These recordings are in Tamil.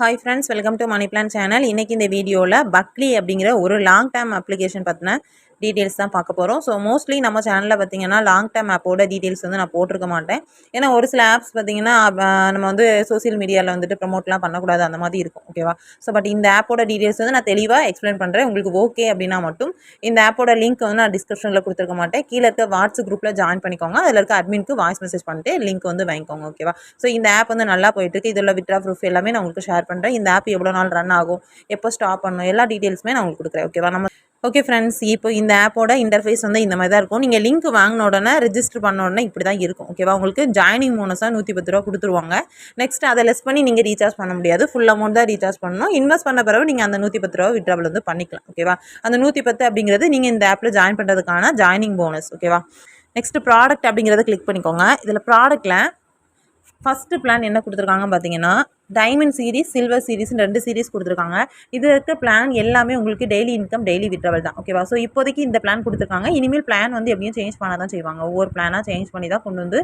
Hi friends, welcome to money plan channel. இன்றைக்கி இந்த வீடியோவில் பக்லி அப்படிங்கிற ஒரு லாங் டேர்ம் அப்ளிகேஷன் பற்றின டீட்டெயில்ஸ் தான் பார்க்க போகிறோம். ஸோ மோஸ்ட்லி நம்ம சேனலில் பார்த்தீங்கன்னா லாங் டேர்ம் ஆப்போட டீட்டெயில்ஸ் வந்து நான் போட்டிருக்க மாட்டேன். ஏன்னா ஒரு சில ஆப்ஸ் பார்த்தீங்கன்னா நம்ம வந்து சோசியல் மீடியாவில் வந்துட்டு ப்ரமோட்லாம் பண்ணக்கூடாது அந்த மாதிரி இருக்கும். ஓகேவா? ஸோ பட் இந்த ஆப்போட டீட்டெயில்ஸ் வந்து நான் தெளிவாக எக்ஸ்பிளைன் பண்ணுறேன். உங்களுக்கு ஓகே அப்படின்னா மட்டும் இந்த ஆப்போட லிங்க் வந்து நான் டிஸ்கிரிப்ஷனில் கொடுத்துருக்க மாட்டேன். கீழே இருக்க வாட்ஸ்அப் குரூப்பில் ஜாயின் பண்ணிக்கோங்க. அதில் இருக்க அட்மினுக்கு வாய்ஸ் மெசேஜ் பண்ணிட்டு லிங்க் வந்து வாங்கிக்கோங்க. ஓகேவா? ஸோ இந்த ஆப் வந்து நல்லா போயிட்டுருக்கு. இதில் வித்ரா ப்ரூஃப் எல்லாமே நான் உங்களுக்கு ஷேர் பண்ணுறேன். இந்த ஆப் எவ்வளோ நாள் ரன் ஆகும், எப்போ ஸ்டாப் பண்ணணும், எல்லா டீட்டெயில்ஸுமே நான் உங்களுக்கு கொடுக்குறேன். ஓகேவா? ஓகே ஃப்ரெண்ட்ஸ், இப்போ இந்த ஆப்போட இன்டர்ஃபேஸ் வந்து இந்த மாதிரி தான் இருக்கும். நீங்கள் லிங்க் வாங்கின உடனே ரெஜிஸ்டர் பண்ண உடனே இப்படி தான் இருக்கும். ஓகேவா? உங்களுக்கு ஜாயினிங் போனஸாக 110 ரூபா கொடுத்துருவாங்க. நெக்ஸ்ட் அதை லெஸ் பண்ணி நீங்கள் ரீசார்ஜ் பண்ண முடியாது. ஃபுல் அமௌண்ட் தான் ரீசார்ஜ் பண்ணணும். இன்வெஸ்ட் பண்ண பிறகு நீங்கள் அந்த 110 ரூபா விட்ராவல் வந்து பண்ணிக்கலாம். ஓகேவா? அந்த 110 அப்படிங்கிறது நீங்கள் இந்த ஆப்பில் ஜாயின் பண்ணுறதுக்கான ஜாயினிங் போனஸ். ஓகேவா? நெக்ஸ்ட் ப்ராடக்ட் அப்படிங்கிறத கிளிக் பண்ணிக்கோங்க. இதில் ப்ராடக்ட்டில் ஃபஸ்ட்டு பிளான் என்ன கொடுத்துருக்காங்கன்னு பார்த்தீங்கன்னா diamond series, silver series 2 series கொடுத்துருக்காங்க. இது இருக்க பிளான் எல்லாமே உங்களுக்கு டெய்லி இன்கம், டெய்லி விட்ராவல் தான். ஓகேவா? ஸோ இப்போதைக்கு இந்த பிளான் கொடுத்துருக்காங்க. இனிமேல் பிளான் வந்து எப்படியும் சேஞ்ச் பண்ண தான் செய்வாங்க. ஒவ்வொரு பிளானாக சேஞ்ச் பண்ணி தான் கொண்டு வந்து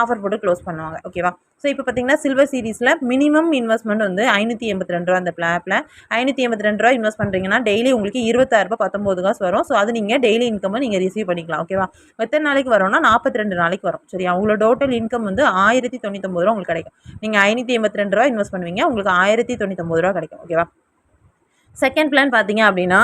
ஆஃபர் போட்டு க்ளோஸ் பண்ணுவாங்க. ஓகேவா? ஸோ இப்போ பார்த்தீங்கன்னா சில்வர் சீரிஸில் மினிமம் இன்வெஸ்ட்மெண்ட் வந்து 582 ரூபா. அந்த ஆப்பில் 582 ரூபா இன்வெஸ்ட் பண்ணுறீங்கன்னா டெய்லி உங்களுக்கு 26 ரூபா 19 காசு வரும். ஸோ அது நீங்கள் டெய்லி இன்கம் நீங்கள் ரிசீவ் பண்ணிக்கலாம். ஓகேவா? எத்தனை நாளைக்கு வரும்னா 42 நாளைக்கு வரும். சரியா? உங்களோட டோட்டல் இன்கம் வந்து 1099 ரூபா உங்களுக்கு கிடைக்கும். நீங்கள் 582 ரூபா இன்வெஸ்ட் பண்ணுவீங்க, உங்களுக்கு 1099 ரூபா கிடைக்கும். ஓகேவா? செகண்ட் பிளான் பார்த்தீங்க அப்படின்னா,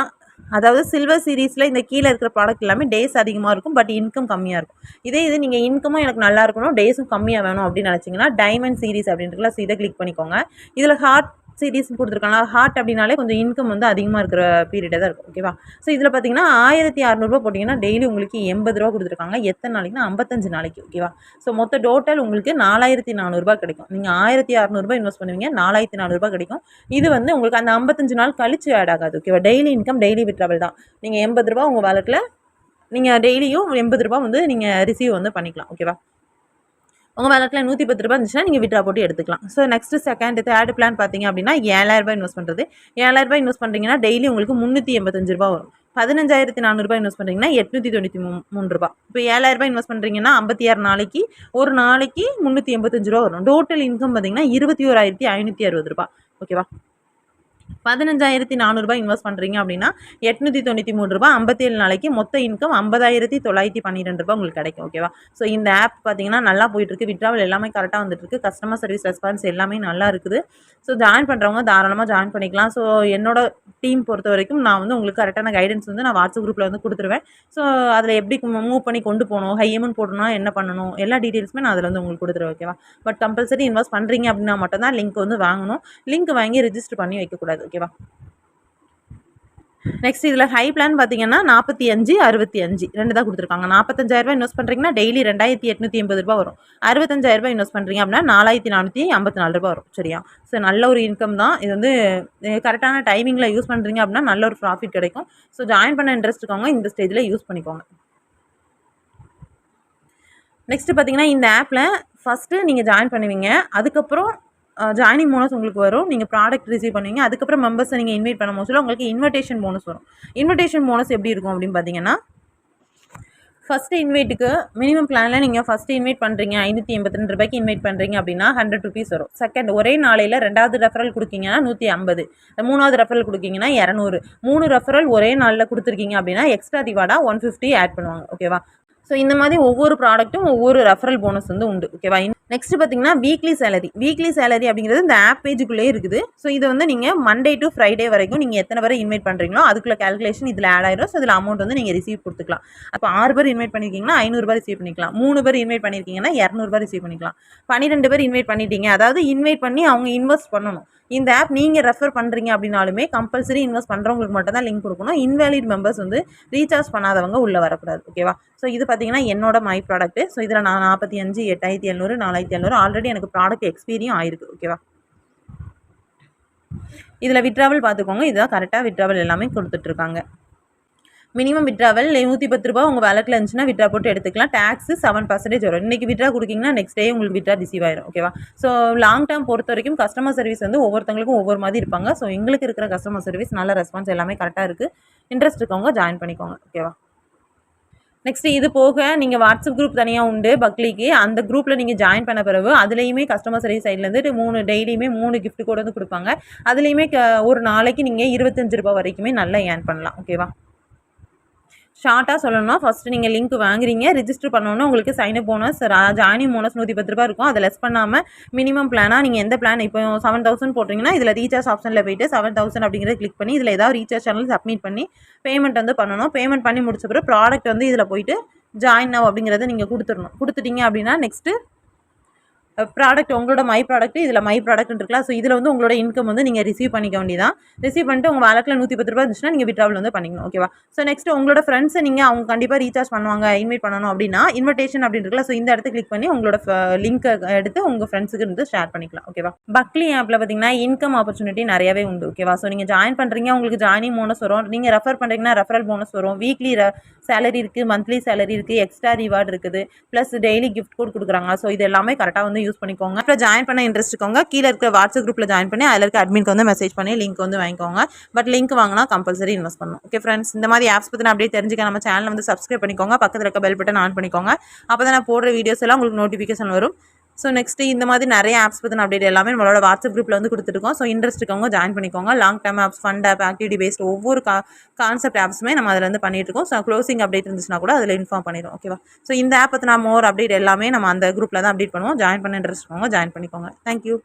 அதாவது சில்வர் சீரிஸில் இந்த கீழே இருக்கிற ப்ராடக்ட் எல்லாமே டேஸ் அதிகமாக இருக்கும், பட் இன்கம் கம்மியாக இருக்கும். இது நீங்கள் இன்கமும் எனக்கு நல்லா இருக்கணும், டேஸும் கம்மியாக வேணும் அப்படின்னு நினச்சிங்கன்னா டைமண்ட் சீரிஸ் அப்படின்றதுல இதை கிளிக் பண்ணிக்கோங்க. இதில் ஹார்ட் சீரிஸ் கொடுத்துருக்காங்க. ஹார்ட் அப்படின்னாலே கொஞ்சம் இன்கம் வந்து அதிகமாக இருக்கிற பீரியடாக தான் இருக்கும். ஓகேவா? ஸோ இதில் பார்த்தீங்கன்னா 1600 ரூபா போட்டிங்கன்னா டெய்லி உங்களுக்கு 80 ரூபா கொடுத்துருக்காங்க. எத்தனை நாளைக்குன்னா 55 நாளைக்கு. ஓகேவா? ஸோ மொத்த டோட்டல் உங்களுக்கு 4400 ரூபா கிடைக்கும். நீங்கள் 1600 ரூபா இன்வெஸ்ட் பண்ணுவீங்க, 4400 ரூபா கிடைக்கும். இது வந்து உங்களுக்கு அந்த 55 நாள் கழிச்சு ஆட் ஆகாது. ஓகேவா? டெய்லி இன்கம், டெய்லி விட்ராவல் தான். நீங்கள் 80 ரூபா உங்கள் வாலெட்டில் நீங்கள் டெய்லியும் 80 ரூபா வந்து நீங்கள் ரிசீவ் வந்து பண்ணிக்கலாம். ஓகேவா? உங்கள் வேலட்டில் 110 ரூபா இருந்துச்சுன்னா நீங்கள் விட்ரா போட்டு எடுத்துக்கலாம். ஸோ நெக்ஸ்ட் தேர்ட் பிளான் பார்த்தீங்க அப்படின்னா 7000 ரூபாய் இன்வெஸ்ட் பண்ணுறது. 7000 ரூபாய் இன்வெஸ்ட் பண்ணுறீங்கன்னா டெய்லி உங்களுக்கு 385 ரூபா வரும். 15400 ரூபாய் இன்வெஸ்ட் பண்ணுறீங்கன்னா 893 ரூபா. இப்போ 7000 ரூபாய் இன்வெஸ்ட் பண்ணுறீங்கன்னா 56 நாளைக்கு ஒரு நாளைக்கு 385 ரூபா வரும். டோட்டல் இன்கம் பார்த்தீங்கன்னா 21560 ரூபா. ஓகேவா? 15400 ரூபாய் இன்வெஸ்ட் பண்ணுறீங்க அப்படின்னா 893 ரூபா, 57 நாளைக்கு மொத்த இன்கம் 50912 ரூபா உங்களுக்கு கிடைக்கும். ஓகேவா? ஸோ இந்த ஆப் பார்த்தீங்கன்னா நல்லா போயிட்டுருக்கு. விட்ராவல் எல்லாமே கரெக்டாக வந்துட்டுருக்கு. கஸ்டமர் சர்வீஸ் ரெஸ்பான்ஸ் எல்லாமே நல்லா இருக்குது. ஸோ ஜாயின் பண்ணுறவங்க தாராளமாக ஜாயின் பண்ணிக்கலாம். ஸோ என்னோட டீம் பொறுத்த வரைக்கும் நான் வந்து உங்களுக்கு கரெக்டான கைடன்ஸ் வந்து நான் வாட்ஸ்அப் குரூப்பில் வந்து கொடுத்துருவேன். ஸோ அதில் எப்படி மூவ் பண்ணி கொண்டு போகணும், ஹை அமௌண்ட் போடணும்னா என்ன பண்ணணும், எல்லா டீட்டெயில்ஸுமே நான் அதில் வந்து உங்களுக்கு கொடுத்துருவேன். ஓகேவா? பட் கம்பல்சரி இன்வெஸ்ட் பண்ணுறீங்க அப்படின்னா மட்டும்தான் லிங்க் வந்து வாங்கணும். லிங்க் வாங்கி ரெஜிஸ்டர் பண்ணி வைக்கக்கூடாது. ஓகேவா? நெக்ஸ்ட் இதில் ஹை பிளான் பார்த்தீங்கன்னா 45, 65 2 தான் கொடுத்துருக்காங்க. 45,000 ரூபாய் இன்வெஸ்ட் பண்ணுறீங்கன்னா டெய்லி 2880 ரூபா வரும். 65,000 ரூபாய் இன்வெஸ்ட் பண்ணுறீங்க அப்படின்னா 4454 ரூபா வரும். சரியா? ஸோ நல்ல ஒரு இன்கம் தான். இது வந்து கரெக்டான டைமிங்கில் யூஸ் பண்ணுறீங்க அப்படின்னா நல்ல ஒரு ப்ராஃபிட் கிடைக்கும். ஸோ ஜாயின் பண்ண இன்ட்ரெஸ்ட் இருக்கவங்க இந்த ஸ்டேஜில் யூஸ் பண்ணிக்கோங்க. நெக்ஸ்ட் பார்த்தீங்கன்னா இந்த ஆப்பில் ஃபஸ்ட்டு நீங்கள் ஜாயின் பண்ணுவீங்க. அதுக்கப்புறம் ஜாயினிங் போனஸ் உங்களுக்கு வரும். நீங்கள் ப்ராடக்ட் ரிசீவ் பண்ணுவீங்க. அதுக்கப்புறம் மெம்பர்ஸை நீங்கள் இன்வைட் பண்ணும் போது உங்களுக்கு இன்விடேஷன் போனஸ் வரும். இன்விடேஷன் போனஸ் எப்படி இருக்கும் அப்படின்னு பார்த்தீங்கன்னா, ஃபஸ்ட்டு இன்வைட்டுக்கு மினிமம் பிளானில் நீங்கள் ஃபஸ்ட்டு இன்வைட் பண்ணுறீங்க 582 ரூபாய்க்கு இன்வைட் பண்ணுறீங்க அப்படின்னா 100 ருபீஸ் வரும். செகண்ட் ஒரே நாளையில் 2வது ரெஃபரல் கொடுக்கீங்கன்னா 150, 3வது ரெஃபரல் கொடுக்கீங்கன்னா 200, 3 ரெஃபரல் ஒரே நாளில் கொடுத்துருக்கீங்க அப்படின்னா எக்ஸ்ட்ரா ரிவார்டாக 150 ஆட் பண்ணுவாங்க. ஓகேவா? ஸோ இந்த மாதிரி ஒவ்வொரு ப்ராடக்ட்டும் ஒவ்வொரு ரெஃபரல் போனஸ் வந்து உண்டு. ஓகேவா? நெக்ஸ்ட் பார்த்தீங்கன்னா வீக்லி சேலரி அப்படிங்கிறது இந்த ஆப் பேஜுக்குள்ளேயே இருக்குது. ஸோ இதை வந்து நீங்கள் மண்டே டு ஃப்ரைடே வரைக்கும் நீங்கள் எத்தனை பேரை இன்வைட் பண்ணுறீங்களோ அதுக்குள்ள கேல்குலேஷன் இதில் ஆட் ஆயிரும். ஸோ இதில் அமௌண்ட் வந்து நீங்கள் ரிசீவ் கொடுத்துக்கலாம். அப்போ 6 பேர் இன்வைட் பண்ணியிருக்கீங்கன்னா 500 ரூபாய் ரிசீவ் பண்ணிக்கலாம். 3 பேர் இன்வைட் பண்ணியிருக்கீங்கன்னா 200 ரூபாய் ரிசீவ் பண்ணிக்கலாம். 12 பேர் இன்வைட் பண்ணிட்டீங்க, அதாவது இன்வைட் பண்ணி அவங்க இன்வெஸ்ட் பண்ணணும். இந்த ஆப் நீங்கள் ரெஃபர் பண்ணுறீங்க அப்படின்னாலுமே கம்பல்சரி இன்வெஸ்ட் பண்ணுறவங்களுக்கு மட்டும் தான் லிங்க் கொடுக்கணும். இன்வேலிட் மெம்பர்ஸ் வந்து ரீசார்ஜ் பண்ணாதவங்க உள்ளே வரக்கூடாது. ஓகேவா? ஸோ இது பார்த்தீங்கன்னா என்னோட மை ப்ராடக்ட்டு. ஸோ இதில் நான் 45, 8700, 4700 ஆல்ரெடி எனக்கு ப்ராடக்ட் எக்ஸ்பீரியும் ஆயிருக்கு. ஓகேவா? இதில் விட்ராவல் பார்த்துக்கோங்க. இதுதான் கரெக்டாக விட்ராவல் எல்லாமே கொடுத்துட்ருக்காங்க. மினிமம் விட்ராவல் 110 ரூபா உங்கள் வேலட்டில் இருந்துச்சுன்னா விட்ரா போட்டு எடுத்துக்கலாம். டேக்ஸ் 7% வரும். இன்றைக்கி விட்ரா கொடுக்கிங்கன்னா நெக்ஸ்ட் டே உங்களுக்கு விட்ரா ரிசீவ் ஆயிரும். ஓகேவா? ஸோ லாங் டேர்ம் பொறுத்த வரைக்கும் கஸ்டமர் சர்வீஸ் வந்து ஒவ்வொருத்தங்களுக்கும் ஒவ்வொரு மாதிரி இருப்பாங்க. ஸோ எங்களுக்கு இருக்கிற கஸ்டமர் சர்வீஸ் நல்ல ரெஸ்பான்ஸ் எல்லாமே கரெக்டாக இருக்குது. இன்ட்ரெஸ்ட் இருக்கவங்க ஜாயின் பண்ணிக்கோங்க. ஓகேவா? நெக்ஸ்ட் இது போக நீங்கள் வாட்ஸ்அப் குரூப் தனியாக உண்டு பக்லிக்கு. அந்த குரூப்பில் நீங்கள் ஜாயின் பண்ண பிறகு அதுலேயுமே கஸ்டமர் சர்வீஸ் சைட்லேருந்து டெய்லியுமே 3 கிஃப்ட் கூட வந்து கொடுப்பாங்க. அதுலேயுமே ஒரு நாளைக்கு நீங்கள் ரூ. 25 வரைக்குமே நல்லா ஏர்ன் பண்ணலாம். ஓகேவா? ஷார்ட்டாக சொல்லணும்னா ஃபஸ்ட்டு நீங்கள் லிங்க் வாங்குறீங்க, ரிஜிஸ்டர் பண்ணோன்னா உங்களுக்கு சைனப் போனஸ் ஜாயினிங் போனஸ் ரூ. 110 இருக்கும். அதை லெஸ் பண்ணாமல் மினிமம் பிளானாக நீங்கள் எந்த பிளான் இப்போ 7000 போட்டிங்கன்னா இதில் ரீசார்ஜ் ஆப்ஷனில் போய்ட்டு 7000 அப்படிங்கிறத கிளிக் பண்ணி இதில் ஏதாவது ரீசார்ஜ் சேனல் சப்மிட் பண்ணி பேமெண்ட் வந்து பண்ணணும். பேமெண்ட் பண்ணி முடிச்ச பிறகு ப்ராடக்ட் வந்து இதில் போய்ட்டு ஜாயின் நவ் அப்படிங்கிறத நீங்கள் கொடுத்துட்டீங்க அப்படின்னா நெக்ஸ்ட்டு ப்ராடக்ட் உங்களோட மை ப்ராடக்ட் இதில் மை ப்ராடக்ட் இருக்கலாம். ஸோ இதில் வந்து உங்களோட இன்கம் வந்து நீங்கள் ரிசீவ் பண்ணிக்க வேண்டியதான். ரிசீவ் பண்ணிட்டு உங்கள் வேலெட்டில் ரூ. 110 இருந்துச்சுன்னா நீங்கள் விட்ராவல் வந்து பண்ணிக்கணும். ஓகேவா? ஸோ நெக்ஸ்ட் உங்களோட ஃப்ரெண்ட்ஸை நீங்கள் அவங்க கண்டிப்பாக ரீசார்ஜ் பண்ணுவாங்க, இன்வைட் பண்ணணும் அப்படின்னா இன்விடேஷன் அப்படின்னு இருக்கலாம். ஸோ இந்த இடத்த கிளிக் பண்ணி உங்களோட லிங்க்கை எடுத்து உங்கள் ஃப்ரெண்ட்ஸுக்கு வந்து ஷேர் பண்ணிக்கலாம். ஓகேவா? பக்லி ஆப்பில் பார்த்தீங்கன்னா இன்கம் ஆப்பர்ச்சுனிட்டி நிறையவே உண்டு. ஓகேவா? ஸோ நீங்கள் ஜாயின் பண்ணுறீங்க, உங்களுக்கு ஜாயினிங் போனஸ் வரும். நீங்கள் ரெஃபர் பண்ணுறீங்கன்னா ரெஃபரல் போனஸ் வரும். வீக்லி சேலரி இருக்குது, மந்த்லி சேலரி இருக்குது, எக்ஸ்ட்ரா ரிவார்டு இருக்குது, ப்ளஸ் டெய்லி கிஃப்ட் கோட் கொடுக்குறாங்க. ஸோ இது எல்லாமே கரெக்டாக வந்து யூஸ் பண்ணிக்கோங்க. அப்புறம் ஜாயின் பண்ண இன்ட்ரெஸ்ட் இருக்கவங்க கீழே இருக்கிற வாட்ஸ்அப் குரூப்பில் ஜாயின் பண்ணி அதில் இருக்க அட்மின்க்கு வந்து மெசேஜ் பண்ணி லிங்க் வந்து வாங்கிக்கோங்க. பட் லிங்க் வாங்கினா கம்பல்சரி இன்வெஸ்ட் பண்ணணும். ஓகே ஃப்ரெண்ட்ஸ், இந்த மாதிரி ஆப்ஸ் பற்றி அப்படியே தெரிஞ்சுக்க நம்ம சேனல் வந்து சப்ஸ்கிரைப் பண்ணிக்கோங்க. பக்கத்தில் இருக்க பெல் பட்டன் ஆன் பண்ணிக்கோங்க. அப்போ தான் நான் போடுற வீடியோஸ் எல்லாம் உங்களுக்கு நோட்டிஃபிகேஷன் வரும். ஸோ நெக்ஸ்ட்டு இந்த மாதிரி நிறைய ஆப்ஸ் பற்றின அப்டேட் எல்லாமே நம்மளோட வாட்ஸ்அப் குரூப்பில் வந்து கொடுத்துருக்கோம். ஸோ இன்ட்ரெஸ்ட் இருக்கவங்க ஜாயின் பண்ணிக்கோங்க. Long term apps, fund app, activity based ஒவ்வொரு கான்செப்ட் ஆப்ஸுமே நம்ம அதில் வந்து பண்ணிட்டு இருக்கோம். ஸோ க்ளோசிங் அப்டேட் இருந்துச்சுன்னா கூட அதில் இன்ஃபார்ம் பண்ணிடுவோம். ஓகேவா? ஸோ இந்த ஆப் பற்றின மோர் அப்டேட் எல்லாமே நம்ம அந்த குரூப்பில் தான் அப்டேட் பண்ணுவோம். ஜாயின் பண்ண இன்ட்ரெஸ்ட் இருக்கவங்க ஜாயின் பண்ணிக்கோங்க. தேங்க்யூ.